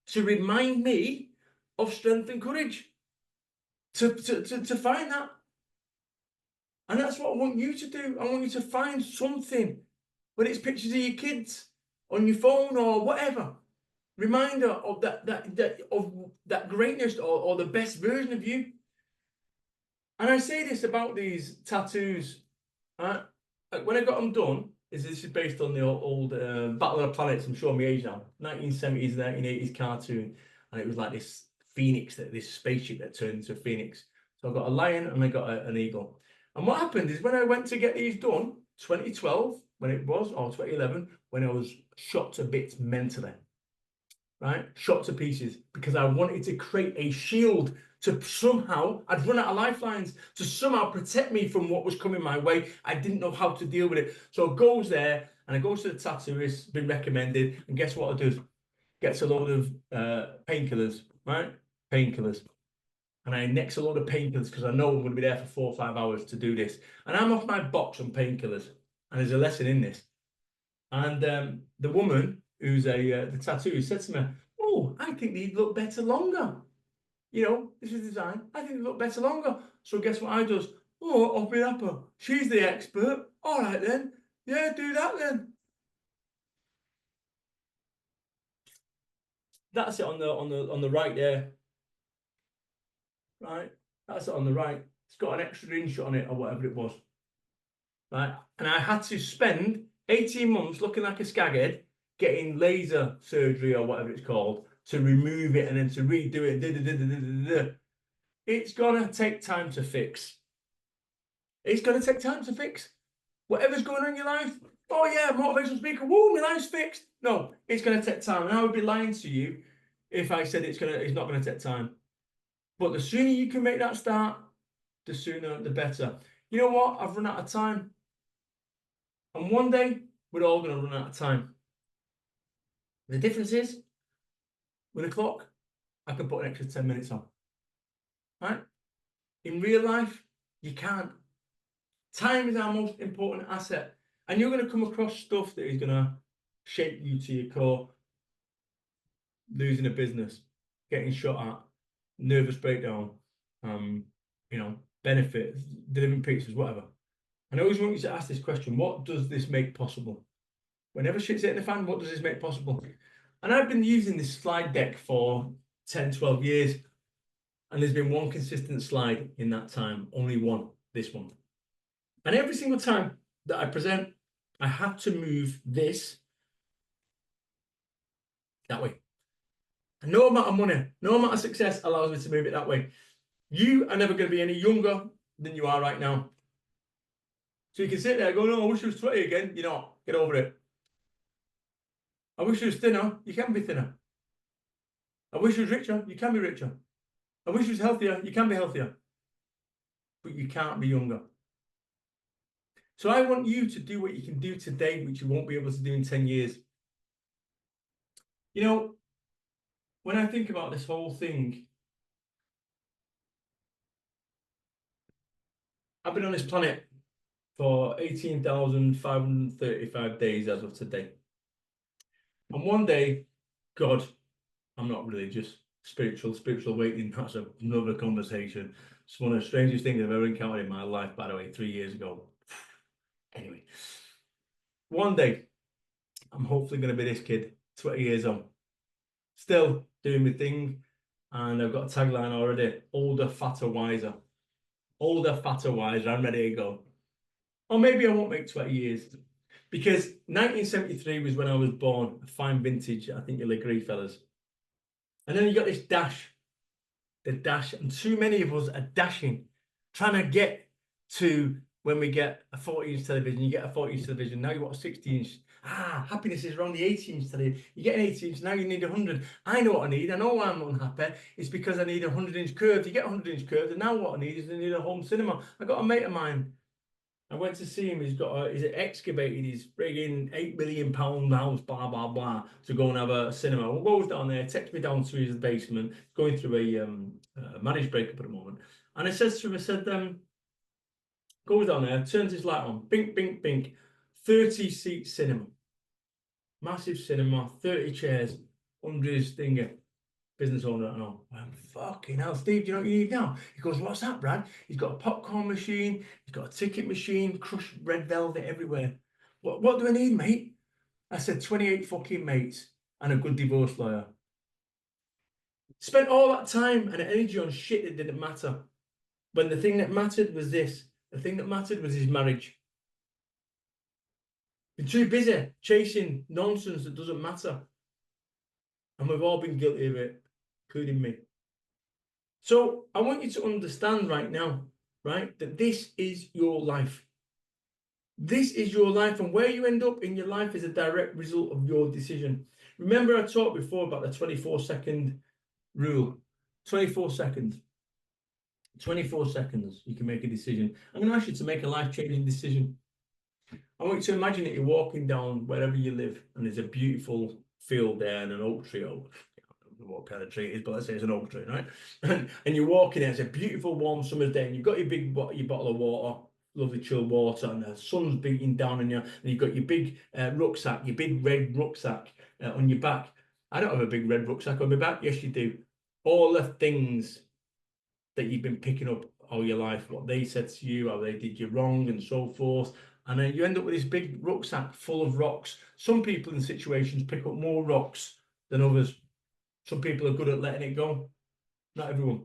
to remind me of strength and courage, to find that. And that's what I want you to do. I want you to find something, whether it's pictures of your kids on your phone or whatever. Reminder of that greatness or the best version of you. And I say this about these tattoos. When I got them done, this is based on the old Battle of the Planets. I'm showing my age now. 1970s, 1980s cartoon, and it was like this phoenix, this spaceship that turned into a phoenix. So I got a lion and I got an eagle. And what happened is when I went to get these done, 2012, when it was, or 2011, when I was shot to bits mentally. Right? Shot to pieces because I wanted to create a shield to somehow, I'd run out of lifelines to somehow protect me from what was coming my way. I didn't know how to deal with it. So it goes there and it goes to the tattooist, been recommended. And guess what it does? Gets a load of painkillers, right? Painkillers. And I next a load of painkillers because I know I'm going to be there for 4 or 5 hours to do this. And I'm off my box on painkillers. And there's a lesson in this. And the woman who's the tattooist said to me, "Oh, I think they'd look better longer. This is design. I think they look better longer." So guess what I does? "Oh, I'll be happy. She's the expert. All right then. Yeah, do that then." That's it on the right there. Right? That's it on the right. It's got an extra inch on it or whatever it was. Right? And I had to spend 18 months looking like a skaghead, getting laser surgery or whatever it's called to remove it and then to redo it. It's gonna take time to fix. It's gonna take time to fix. Whatever's going on in your life, oh yeah, motivational speaker, woo, my life's fixed. No, it's gonna take time. And I would be lying to you if I said it's not gonna take time. But the sooner you can make that start, the sooner the better. You know what? I've run out of time. And one day, we're all going to run out of time. The difference is, with a clock, I can put an extra 10 minutes on. Right? In real life, you can't. Time is our most important asset. And you're going to come across stuff that is going to shape you to your core. Losing a business, getting shot at, nervous breakdown, benefits, delivering pizzas, whatever. And I always want you to ask this question: what does this make possible? Whenever shit's hitting the fan, what does this make possible? And I've been using this slide deck for 10, 12 years, and there's been one consistent slide in that time, only one, this one. And every single time that I present, I have to move this that way. And no amount of money, no amount of success allows me to move it that way. You are never going to be any younger than you are right now. So you can sit there and go, no, I wish I was 20 again. You're not. Get over it. I wish I was thinner. You can be thinner. I wish I was richer. You can be richer. I wish I was healthier. You can be healthier. But you can't be younger. So I want you to do what you can do today, which you won't be able to do in 10 years. You know, when I think about this whole thing, I've been on this planet for 18,535 days as of today. And one day, God, I'm not religious, spiritual awakening, that's another conversation. It's one of the strangest things I've ever encountered in my life, by the way, 3 years ago. Anyway, one day, I'm hopefully going to be this kid, 20 years on, still doing my thing. And I've got a tagline already: older, fatter, wiser. Older, fatter, wiser. I'm ready to go. Or maybe I won't make 20 years. Because 1973 was when I was born, a fine vintage, I think you'll agree, fellas. And then you got this dash, the dash, and too many of us are dashing, trying to get to when we get a 40-inch television. You get a 40-inch television, now you want a 60-inch. Happiness is around the 80-inch television. You get an 80-inch, now you need 100. I know what I need. I know why I'm unhappy. It's because I need a 100-inch curve. You get a 100-inch curve, and now what I need is I need a home cinema. I got a mate of mine. I went to see him. He's excavated his frigging £8 million house, blah blah blah, to go and have a cinema. Well, goes down there, takes me down to his basement, going through a marriage breakup at the moment. And I said to him, goes down there, turns his light on, bink, bink, bink, 30-seat cinema, massive cinema, 30 chairs, under his thinger. Business owner, and all. I'm fucking hell, Steve, do you know what you need now? He goes, what's that, Brad? He's got a popcorn machine, he's got a ticket machine, crushed red velvet everywhere. What do I need, mate? I said 28 fucking mates and a good divorce lawyer. Spent all that time and energy on shit that didn't matter. When the thing that mattered was this. The thing that mattered was his marriage. Been too busy chasing nonsense that doesn't matter. And we've all been guilty of it, including me. So I want you to understand right now, right, that this is your life. This is your life, and where you end up in your life is a direct result of your decision. Remember, I talked before about the 24-second rule. 24 seconds. 24 seconds, you can make a decision. I'm going to ask you to make a life-changing decision. I want you to imagine that you're walking down wherever you live, and there's a beautiful field there and an oak tree. What kind of tree it is, but let's say it's an oak tree, right? And you're walking there, it's a beautiful warm summer's day, and you've got your bottle of water, lovely chilled water, and the sun's beating down on you, and you've got your big rucksack, your big red rucksack on your back. I don't have a big red rucksack on my back. Yes, you do. All the things that you've been picking up all your life, what they said to you, how they did you wrong, and so forth. And then you end up with this big rucksack full of rocks. Some people in situations pick up more rocks than others. Some people are good at letting it go. Not everyone.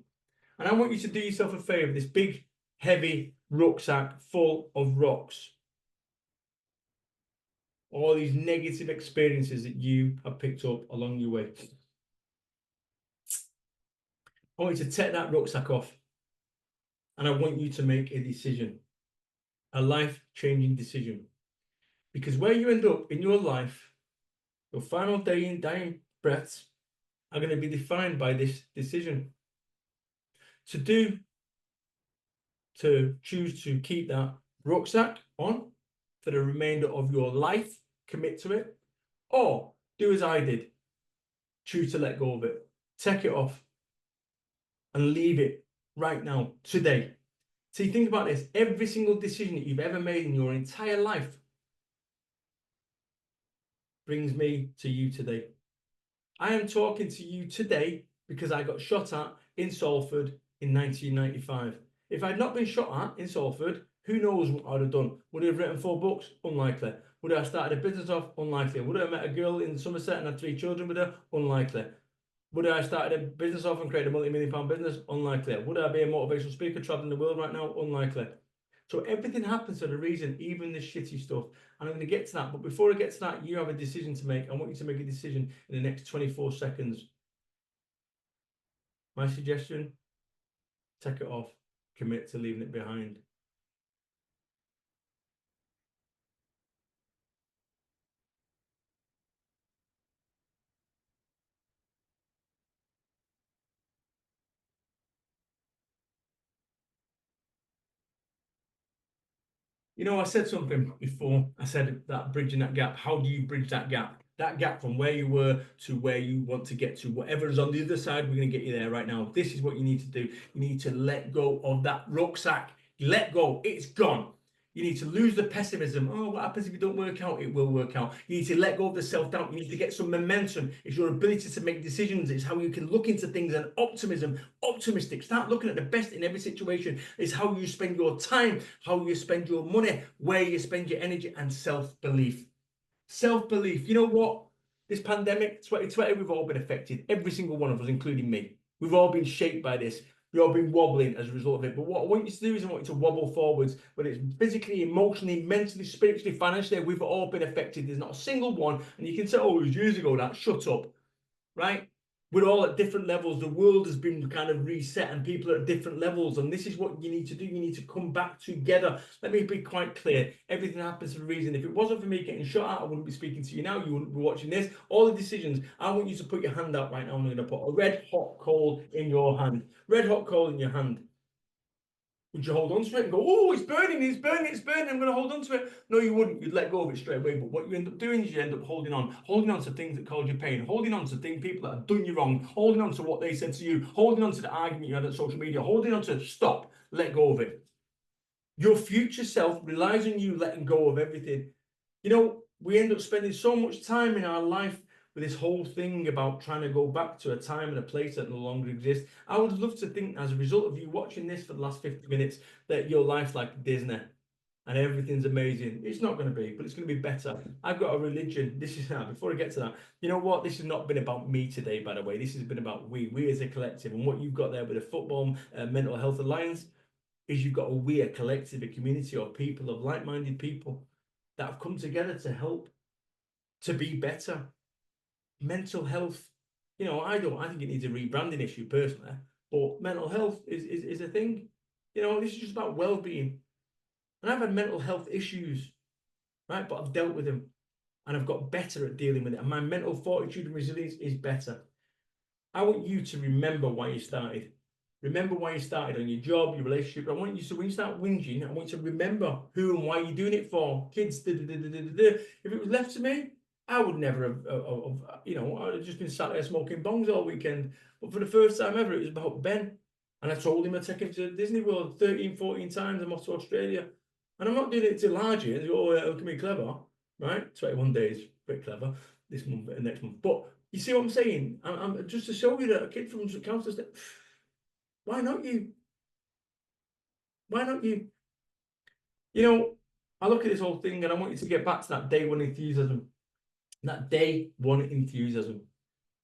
And I want you to do yourself a favor. This big, heavy rucksack full of rocks. All these negative experiences that you have picked up along your way. I want you to take that rucksack off. And I want you to make a decision. A life-changing decision. Because where you end up in your life, your final dying breaths, are going to be defined by this decision. To choose to keep that rucksack on for the remainder of your life, commit to it, or do as I did, choose to let go of it, take it off, and leave it right now, today. See, think about this. Every single decision that you've ever made in your entire life brings me to you today. I am talking to you today because I got shot at in Salford in 1995. If I'd not been shot at in Salford, who knows what I'd have done? Would I have written 4 books? Unlikely. Would I have started a business off? Unlikely. Would I have met a girl in Somerset and had 3 children with her? Unlikely. Would I have started a business off and created a multi-million-pound business? Unlikely. Would I be a motivational speaker traveling the world right now? Unlikely. So everything happens for a reason, even the shitty stuff. And I'm going to get to that. But before I get to that, you have a decision to make. I want you to make a decision in the next 24 seconds. My suggestion, take it off. Commit to leaving it behind. You know, I said something before. I said that bridging that gap. How do you bridge that gap? That gap from where you were to where you want to get to. Whatever is on the other side, we're going to get you there right now. This is what you need to do. You need to let go of that rucksack. Let go. It's gone. You need to lose the pessimism. Oh, what happens if it don't work out? It will work out. You need to let go of the self-doubt. You need to get some momentum. It's your ability to make decisions. It's how you can look into things and optimism. Optimistic. Start looking at the best in every situation. It's how you spend your time, how you spend your money, where you spend your energy, and self-belief. Self-belief. You know what? This pandemic, 2020, we've all been affected. Every single one of us, including me. We've all been shaped by this. We've all been wobbling as a result of it. But what I want you to do is I want you to wobble forwards, whether it's physically, emotionally, mentally, spiritually, financially. We've all been affected. There's not a single one. And you can say, oh, it was years ago that. Shut up. Right? We're all at different levels. The world has been kind of reset and people are at different levels. And this is what you need to do. You need to come back together. Let me be quite clear. Everything happens for a reason. If it wasn't for me getting shot at, I wouldn't be speaking to you now. You wouldn't be watching this. All the decisions, I want you to put your hand out right now. I'm going to put a red hot coal in your hand. Red hot coal in your hand. Would you hold on to it and go, oh, it's burning, it's burning, it's burning, I'm going to hold on to it? No, you wouldn't. You'd let go of it straight away. But what you end up doing is you end up holding on to things that cause you pain, holding on to things, people that have done you wrong, holding on to what they said to you, holding on to the argument you had on social media, holding on to stop, let go of it. Your future self relies on you letting go of everything. You know, we end up spending so much time in our life with this whole thing about trying to go back to a time and a place that no longer exists. I would love to think, as a result of you watching this for the last 50 minutes, that your life's like Disney and everything's amazing. It's not going to be, but it's going to be better. I've got a religion. This is now, before I get to that, you know what? This has not been about me today, by the way. This has been about we as a collective. And what you've got there with the Football Mental Health Alliance is you've got a collective, a community of people, of like-minded people that have come together to help to be better. Mental health, you know, I think it needs a rebranding issue personally, but mental health is a thing. You know, this is just about well-being. And I've had mental health issues, right? But I've dealt with them and I've got better at dealing with it. And my mental fortitude and resilience is better. I want you to remember why you started. Remember why you started on your job, your relationship. I want you to, when you start whinging, I want you to remember who and why you're doing it for. Kids, da, da, da, da, da, da. If it was left to me, I would never have, you know, I'd have just been sat there smoking bongs all weekend. But for the first time ever, it was about Ben. And I told him I'd take him to Disney World 13, 14 times. I'm off to Australia. And I'm not doing it to large years. Oh, yeah, look at me clever, right? 21 days, a bit clever this month and next month. But you see what I'm saying? I'm just to show you that a kid from Council State, why not you? Why not you? You know, I look at this whole thing and I want you to get back to that day one enthusiasm. That day one enthusiasm.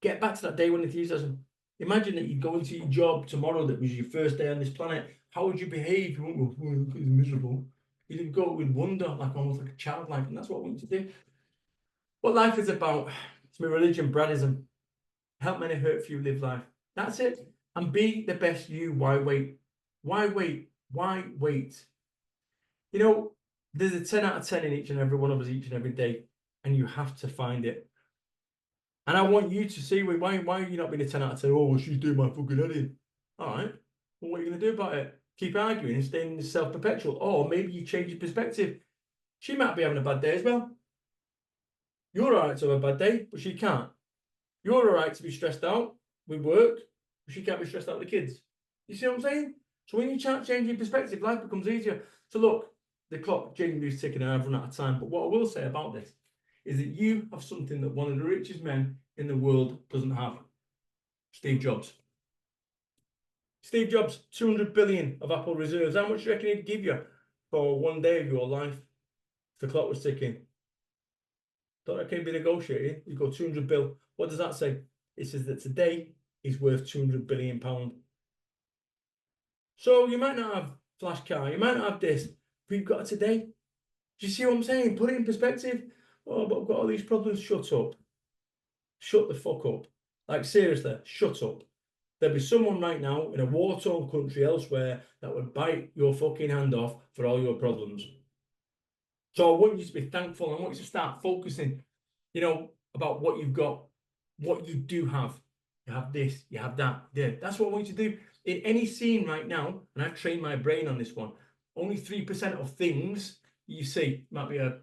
Get back to that day one enthusiasm. Imagine that you go into your job tomorrow that was your first day on this planet. How would you behave? You won't go, oh, it's miserable. You'd go with wonder, like almost like a childlike, and that's what I want you to do. What life is about, it's my religion, Bradism. Help many, hurt few, live life. That's it. And be the best you. Why wait? Why wait? Why wait? You know, there's a 10 out of 10 in each and every one of us each and every day, and you have to find it. And I want you to see why are you not being a 10 out of 10? Oh, well, she's doing my fucking head in. All right. Well, what are you going to do about it? Keep arguing and staying self-perpetual. Or maybe you change your perspective. She might be having a bad day as well. You're all right to have a bad day, but she can't. You're all right to be stressed out with work, but she can't be stressed out with the kids. You see what I'm saying? So when you start changing perspective, life becomes easier. So look, the clock genuinely is ticking and I've run out of time. But what I will say about this is that you have something that one of the richest men in the world doesn't have. Steve Jobs. Steve Jobs, 200 billion of Apple reserves. How much do you reckon he'd give you for one day of your life if the clock was ticking? Don't reckon he'd be negotiating. You go 200 bill. What does that say? It says that today is worth 200 billion pound. So you might not have flash car, you might not have this, but you've got it today. Do you see what I'm saying? Put it in perspective. Oh, but I've got all these problems. Shut up. Shut the fuck up. Like seriously, shut up. There'd be someone right now in a war-torn country elsewhere that would bite your fucking hand off for all your problems. So I want you to be thankful. I want you to start focusing, about what you've got, what you do have. You have this, you have that. Yeah, that's what I want you to do. In any scene right now, and I've trained my brain on this one, only 3% of things you see might be an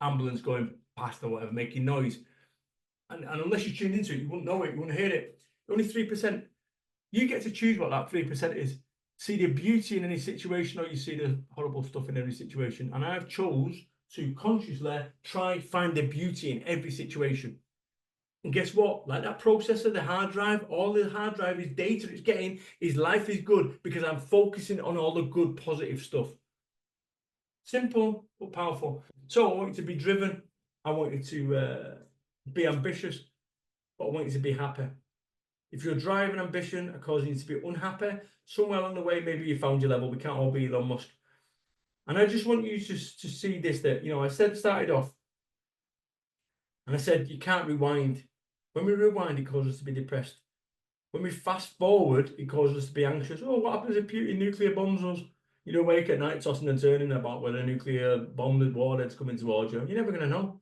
ambulance going past or whatever, making noise. And unless you tuned into it, you wouldn't know it, you wouldn't hear it. Only 3%. You get to choose what that 3% is. See the beauty in any situation, or you see the horrible stuff in every situation. And I've chose to consciously try find the beauty in every situation. And guess what? Like that processor, the hard drive, all the hard drive is data it's getting, is life is good because I'm focusing on all the good, positive stuff. Simple but powerful. So I want you to be driven. I want you to be ambitious, but I want you to be happy. If your drive and ambition are causing you to be unhappy, somewhere along the way, maybe you found your level. We can't all be Elon Musk. And I just want you to see this, that, I started off and I said, you can't rewind. When we rewind, it causes us to be depressed. When we fast forward, it causes us to be anxious. Oh, what happens if Putin nuclear bombs us? You don't wake at night tossing and turning about whether a nuclear bomb and warhead's coming towards you. You're never going to know.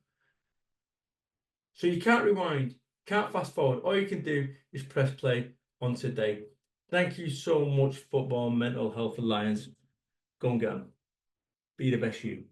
So you can't rewind, can't fast forward. All you can do is press play on today. Thank you so much, Football Mental Health Alliance. Go and get them. Be the best you.